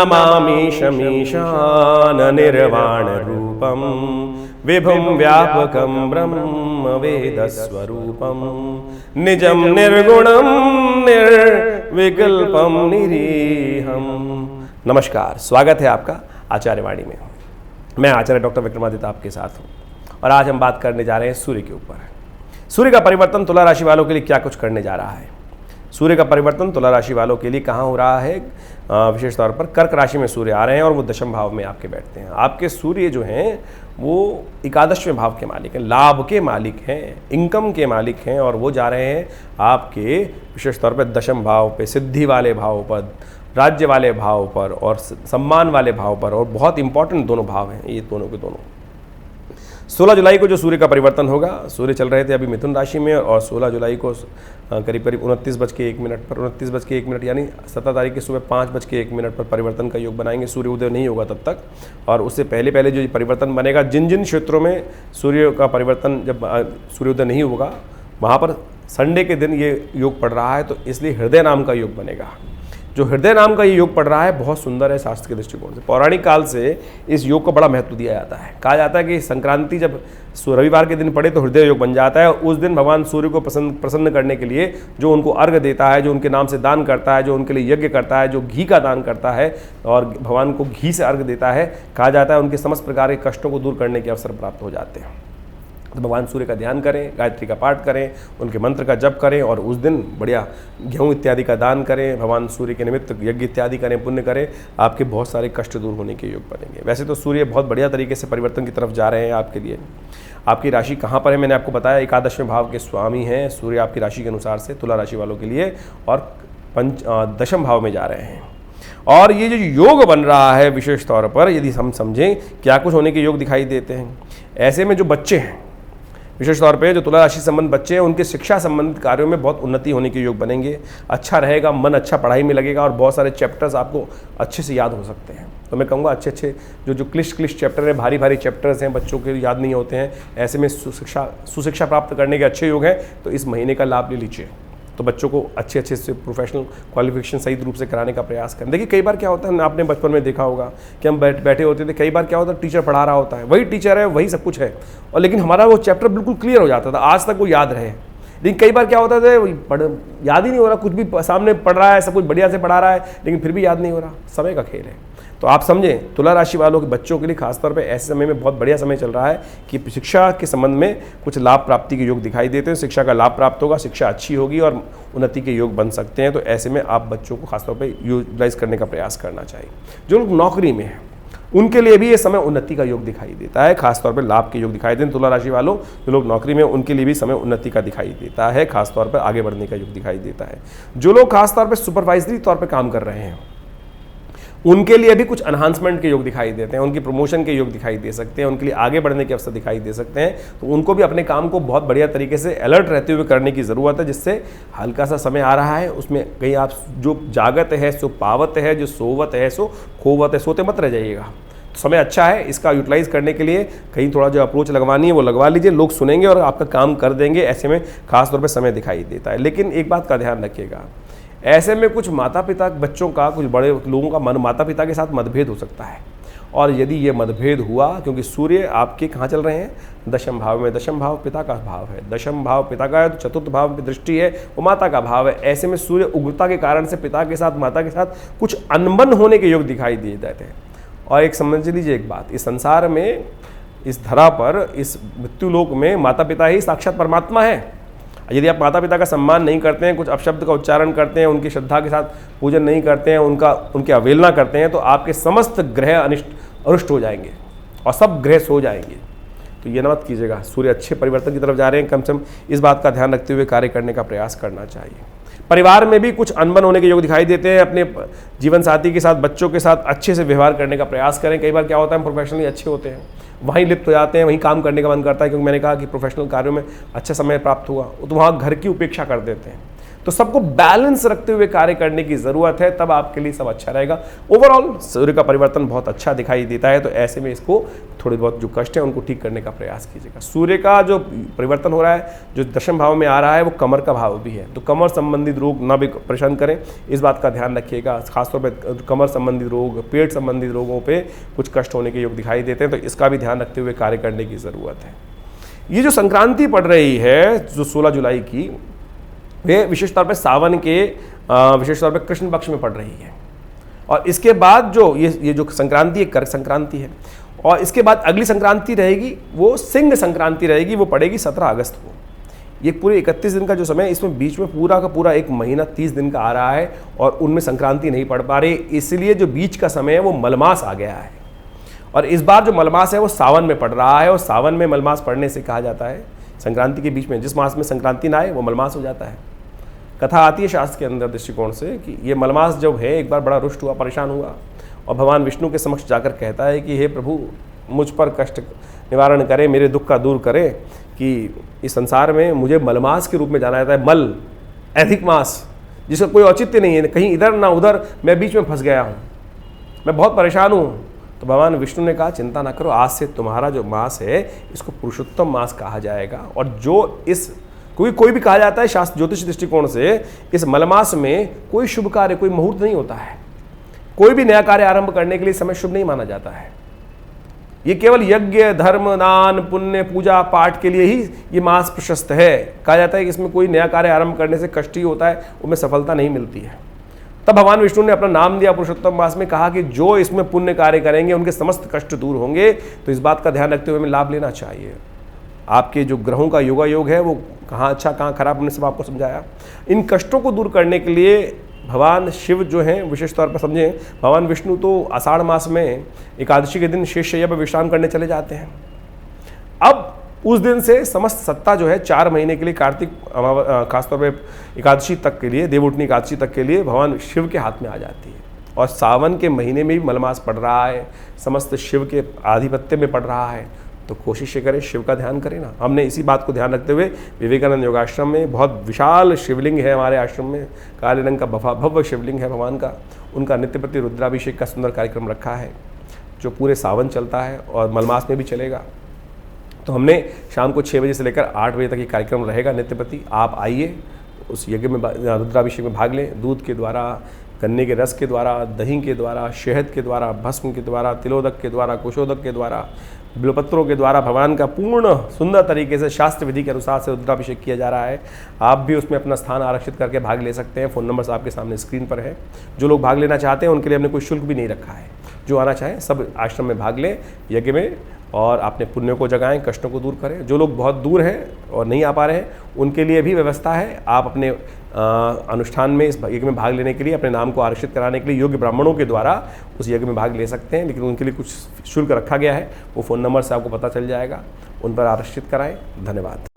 नमामीशमीशाननिर्वाणरूपं विभुं व्यापकं ब्रह्मवेदस्वरूपं निजं निर्गुणं निर्विकल्पं निरीहम्। नमस्कार, स्वागत है आपका आचार्यवाणी में। मैं आचार्य डॉक्टर विक्रमादित्य आपके साथ हूँ और आज हम बात करने जा रहे हैं सूर्य के ऊपर। सूर्य का परिवर्तन तुला राशि वालों के लिए क्या कुछ करने जा रहा है। सूर्य का परिवर्तन तुला राशि वालों के लिए कहाँ हो रहा है। विशेष तौर पर कर्क राशि में सूर्य आ रहे हैं और वो दशम भाव में आपके बैठते हैं। आपके सूर्य जो हैं वो एकादशवें भाव के मालिक हैं, लाभ के मालिक हैं, इनकम के मालिक हैं और वो जा रहे हैं आपके विशेष तौर पर दशम भाव पे, सिद्धि वाले भाव पर, राज्य वाले भाव पर और सम्मान वाले भाव पर। और बहुत इंपॉर्टेंट दोनों भाव हैं ये दोनों के दोनों। 16 जुलाई को जो सूर्य का परिवर्तन होगा, सूर्य चल रहे थे अभी मिथुन राशि में और 16 जुलाई को करीब 29:01 पर 29:01 यानी 17 तारीख की सुबह 5:01 पर परिवर्तन का योग बनाएंगे। सूर्य उदय नहीं होगा तब तक और उससे पहले पहले जो परिवर्तन बनेगा, जिन जिन क्षेत्रों में सूर्य का परिवर्तन जब सूर्योदय नहीं होगा वहाँ पर संडे के दिन ये योग पड़ रहा है, तो इसलिए हृदय नाम का योग बनेगा। जो हृदय नाम का ये योग पड़ रहा है बहुत सुंदर है शास्त्र के दृष्टिकोण से। पौराणिक काल से इस योग को बड़ा महत्व दिया जाता है। कहा जाता है कि संक्रांति जब रविवार के दिन पड़े तो हृदय योग बन जाता है। उस दिन भगवान सूर्य को प्रसन्न करने के लिए जो उनको अर्घ देता है, जो उनके नाम से दान करता है, जो उनके लिए यज्ञ करता है, जो घी का दान करता है और भगवान को घी से अर्घ देता है, कहा जाता है उनके समस्त प्रकार के कष्टों को दूर करने के अवसर प्राप्त हो जाते हैं। तो भगवान सूर्य का ध्यान करें, गायत्री का पाठ करें, उनके मंत्र का जप करें और उस दिन बढ़िया गेहूं इत्यादि का दान करें, भगवान सूर्य के निमित्त यज्ञ इत्यादि करें, पुण्य करें, आपके बहुत सारे कष्ट दूर होने के योग बनेंगे। वैसे तो सूर्य बहुत बढ़िया तरीके से परिवर्तन की तरफ जा रहे हैं आपके लिए। आपकी राशि कहाँ पर है मैंने आपको बताया, एकादशवें भाव के स्वामी हैं सूर्य आपकी राशि के अनुसार से तुला राशि वालों के लिए और दशम भाव में जा रहे हैं। और ये जो योग बन रहा है विशेष तौर पर यदि हम समझें क्या कुछ होने के योग दिखाई देते हैं। ऐसे में जो बच्चे हैं विशेष तौर पे जो तुला राशि संबंध बच्चे हैं उनके शिक्षा संबंधित कार्यों में बहुत उन्नति होने के योग बनेंगे। अच्छा रहेगा, मन अच्छा पढ़ाई में लगेगा और बहुत सारे चैप्टर्स आपको अच्छे से याद हो सकते हैं। तो मैं कहूँगा अच्छे जो क्लिष्ट चैप्टर हैं, भारी चैप्टर्स हैं, बच्चों के याद नहीं होते हैं, ऐसे में सुशिक्षा प्राप्त करने के अच्छे योग हैं। तो इस महीने का लाभ ले लीजिए। तो बच्चों को अच्छे से प्रोफेशनल क्वालिफिकेशन सही रूप से कराने का प्रयास करें। देखिए कई बार क्या होता है, आपने बचपन में देखा होगा कि हम बैठे होते थे, कई बार क्या होता है टीचर पढ़ा रहा होता है, वही टीचर है, वही सब कुछ है और लेकिन हमारा वो चैप्टर बिल्कुल क्लियर हो जाता था, आज तक वो याद रहे। लेकिन कई बार क्या होता था याद ही नहीं हो रहा, कुछ भी सामने पढ़ रहा है, सब कुछ बढ़िया से पढ़ा रहा है लेकिन फिर भी याद नहीं हो रहा। समय का खेल है। तो आप समझें तुला राशि वालों के बच्चों के लिए खासतौर पे ऐसे समय में बहुत बढ़िया समय चल रहा है कि शिक्षा के संबंध में कुछ लाभ प्राप्ति के योग दिखाई देते हैं। शिक्षा का लाभ प्राप्त होगा, शिक्षा अच्छी होगी और उन्नति के योग बन सकते हैं। तो ऐसे में आप बच्चों को खासतौर पे यूटिलाइज करने का प्रयास करना चाहिए। जो लोग नौकरी में हैं उनके लिए भी ये समय उन्नति का योग दिखाई देता है, खासतौर पर लाभ के योग दिखाई देते हैं। तुला राशि वालों जो लोग नौकरी में उनके लिए भी समय उन्नति का दिखाई देता है, खासतौर पर आगे बढ़ने का योग दिखाई देता है। जो लोग खासतौर पर सुपरवाइजरी तौर पर काम कर रहे हैं उनके लिए भी कुछ एनहांसमेंट के योग दिखाई देते हैं, उनकी प्रमोशन के योग दिखाई दे सकते हैं, उनके लिए आगे बढ़ने के अवसर दिखाई दे सकते हैं। तो उनको भी अपने काम को बहुत बढ़िया तरीके से अलर्ट रहते हुए करने की ज़रूरत है, जिससे हल्का सा समय आ रहा है उसमें कहीं आप जो जागत है सो पावत है, जो सोवत है सो खोवत है, सोते मत रह जाइएगा। समय अच्छा है, इसका यूटिलाइज करने के लिए कहीं थोड़ा जो अप्रोच लगवानी है वो लगवा लीजिए, लोग सुनेंगे और आपका काम कर देंगे। ऐसे में खासतौर पर समय दिखाई देता है। लेकिन एक बात का ध्यान रखिएगा, ऐसे में कुछ माता पिता बच्चों का, कुछ बड़े लोगों का माता पिता के साथ मतभेद हो सकता है। और यदि ये मतभेद हुआ, क्योंकि सूर्य आपके कहाँ चल रहे हैं, दशम भाव में। दशम भाव पिता का भाव है, दशम भाव पिता का है, तो चतुर्थ भाव की दृष्टि है वो माता का भाव है। ऐसे में सूर्य उग्रता के कारण से पिता के साथ माता के साथ कुछ अनबन होने के योग दिखाई दिए जाते हैं। और एक समझ लीजिए एक बात, इस संसार में, इस धरा पर, इस मृत्युलोक में माता पिता ही साक्षात परमात्मा है। यदि आप माता पिता का सम्मान नहीं करते हैं, कुछ अपशब्द का उच्चारण करते हैं, उनकी श्रद्धा के साथ पूजन नहीं करते हैं, उनकी अवहेलना करते हैं, तो आपके समस्त ग्रह अरुष्ट हो जाएंगे और सब ग्रह सो जाएंगे। तो ये मत कीजिएगा। सूर्य अच्छे परिवर्तन की तरफ जा रहे हैं, कम से कम इस बात का ध्यान रखते हुए कार्य करने का प्रयास करना चाहिए। परिवार में भी कुछ अनबन होने के योग दिखाई देते हैं। अपने जीवन साथी के साथ, बच्चों के साथ अच्छे से व्यवहार करने का प्रयास करें। कई बार क्या होता है, हम प्रोफेशनली अच्छे होते हैं, वहीं लिप्त हो जाते हैं, वहीं काम करने का मन करता है, क्योंकि मैंने कहा कि प्रोफेशनल कार्यों में अच्छा समय प्राप्त हुआ, तो वहाँ घर की उपेक्षा कर देते हैं। तो सबको बैलेंस रखते हुए कार्य करने की ज़रूरत है, तब आपके लिए सब अच्छा रहेगा। ओवरऑल सूर्य का परिवर्तन बहुत अच्छा दिखाई देता है, तो ऐसे में इसको थोड़ी बहुत जो कष्ट है उनको ठीक करने का प्रयास कीजिएगा। सूर्य का जो परिवर्तन हो रहा है, जो दशम भाव में आ रहा है, वो कमर का भाव भी है, तो कमर संबंधित रोग ना भी परेशान करें, इस बात का ध्यान रखिएगा। खासतौर पर कमर संबंधित रोग, पेट संबंधित रोगों पर कुछ कष्ट होने के योग दिखाई देते हैं, तो इसका भी ध्यान रखते हुए कार्य करने की ज़रूरत है। ये जो संक्रांति पड़ रही है जो 16 जुलाई की, वे विशेष तौर पे सावन के विशेष तौर पे कृष्ण पक्ष में पड़ रही है, और इसके बाद जो ये जो संक्रांति है, कर्क संक्रांति है, और इसके बाद अगली संक्रांति रहेगी वो सिंह संक्रांति रहेगी, वो पड़ेगी 17 अगस्त को। ये पूरे 31 दिन का जो समय है, इसमें बीच में पूरा का पूरा एक महीना 30 दिन का आ रहा है, और उनमें संक्रांति नहीं पड़ पा रही, इसलिए जो बीच का समय है वो मलमास आ गया है। और इस बार जो मलमास है वो सावन में पड़ रहा है, और सावन में मलमास पड़ने से कहा जाता है संक्रांति के बीच में जिस मास में संक्रांति ना आए वो मलमास हो जाता है। कथा आती है शास्त्र के अंदर दृष्टिकोण से कि ये मलमास जब है, एक बार बड़ा रुष्ट हुआ, परेशान हुआ, और भगवान विष्णु के समक्ष जाकर कहता है कि हे प्रभु, मुझ पर कष्ट निवारण करें, मेरे दुख का दूर करें, कि इस संसार में मुझे मलमास के रूप में जाना जाता है। मल अधिक मास, जिसका कोई औचित्य नहीं है, कहीं इधर ना उधर, मैं बीच में फंस गया हूँ, मैं बहुत परेशान हूँ। तो भगवान विष्णु ने कहा चिंता ना करो, आज से तुम्हारा जो मास है इसको पुरुषोत्तम मास कहा जाएगा। और जो इस कोई भी कहा जाता है शास्त्र ज्योतिष दृष्टिकोण से, इस मलमास में कोई शुभ कार्य, कोई मुहूर्त नहीं होता है, कोई भी नया कार्य आरंभ करने के लिए समय शुभ नहीं माना जाता है। ये केवल यज्ञ, धर्म, दान, पुण्य, पूजा पाठ के लिए ही ये मास प्रशस्त है। कहा जाता है कि इसमें कोई नया कार्य आरंभ करने से कष्ट ही होता है, उसमें सफलता नहीं मिलती है। तब भगवान विष्णु ने अपना नाम दिया पुरुषोत्तम मास में, कहा कि जो इसमें पुण्य कार्य करेंगे उनके समस्त कष्ट दूर होंगे। तो इस बात का ध्यान रखते हुए हमें लाभ लेना चाहिए। आपके जो ग्रहों का योगा योग है वो कहाँ अच्छा कहाँ खराब, हमने सब आपको समझाया। इन कष्टों को दूर करने के लिए भगवान शिव जो हैं, विशेष तौर पर समझें, भगवान विष्णु तो आषाढ़ मास में एकादशी के दिन शेष शैया पर विश्राम करने चले जाते हैं। अब उस दिन से समस्त सत्ता जो है 4 महीने के लिए, कार्तिक खासतौर पर एकादशी तक के लिए, देवउठनी एकादशी तक के लिए भगवान शिव के हाथ में आ जाती है। और सावन के महीने में भी मलमास पड़ रहा है, समस्त शिव के आधिपत्य में पड़ रहा है, तो कोशिश करें शिव का ध्यान करें ना। हमने इसी बात को ध्यान रखते हुए विवेकानंद योगाश्रम में बहुत विशाल शिवलिंग है हमारे आश्रम में, काले रंग का भव्य शिवलिंग है भगवान का, उनका नित्य प्रति रुद्राभिषेक का सुंदर कार्यक्रम रखा है जो पूरे सावन चलता है और मलमास में भी चलेगा। तो हमने शाम को 6 बजे से लेकर 8 बजे तक ये कार्यक्रम रहेगा नित्य प्रति। आप आइए, उस यज्ञ में रुद्राभिषेक में भाग लें। दूध के द्वारा, गन्ने के रस के द्वारा, दही के द्वारा, शहद के द्वारा, भस्म के द्वारा, तिलोदक के द्वारा, कुशोदक के द्वारा, बिल्वपत्रों के द्वारा भगवान का पूर्ण सुंदर तरीके से शास्त्र विधि के अनुसार से रुद्राभिषेक किया जा रहा है। आप भी उसमें अपना स्थान आरक्षित करके भाग ले सकते हैं। फ़ोन नंबर्स आपके सामने स्क्रीन पर है। जो लोग भाग लेना चाहते हैं उनके लिए हमने कोई शुल्क भी नहीं रखा है। जो आना चाहें सब आश्रम में भाग लें यज्ञ में, और अपने पुण्यों को जगाएं, कष्टों को दूर करें। जो लोग बहुत दूर हैं और नहीं आ पा रहे हैं उनके लिए भी व्यवस्था है। आप अपने अनुष्ठान में, इस यज्ञ में भाग लेने के लिए, अपने नाम को आरक्षित कराने के लिए योग्य ब्राह्मणों के द्वारा उस यज्ञ में भाग ले सकते हैं, लेकिन उनके लिए कुछ शुल्क रखा गया है। वो फ़ोन नंबर से आपको पता चल जाएगा, उन पर आरक्षित कराएं। धन्यवाद।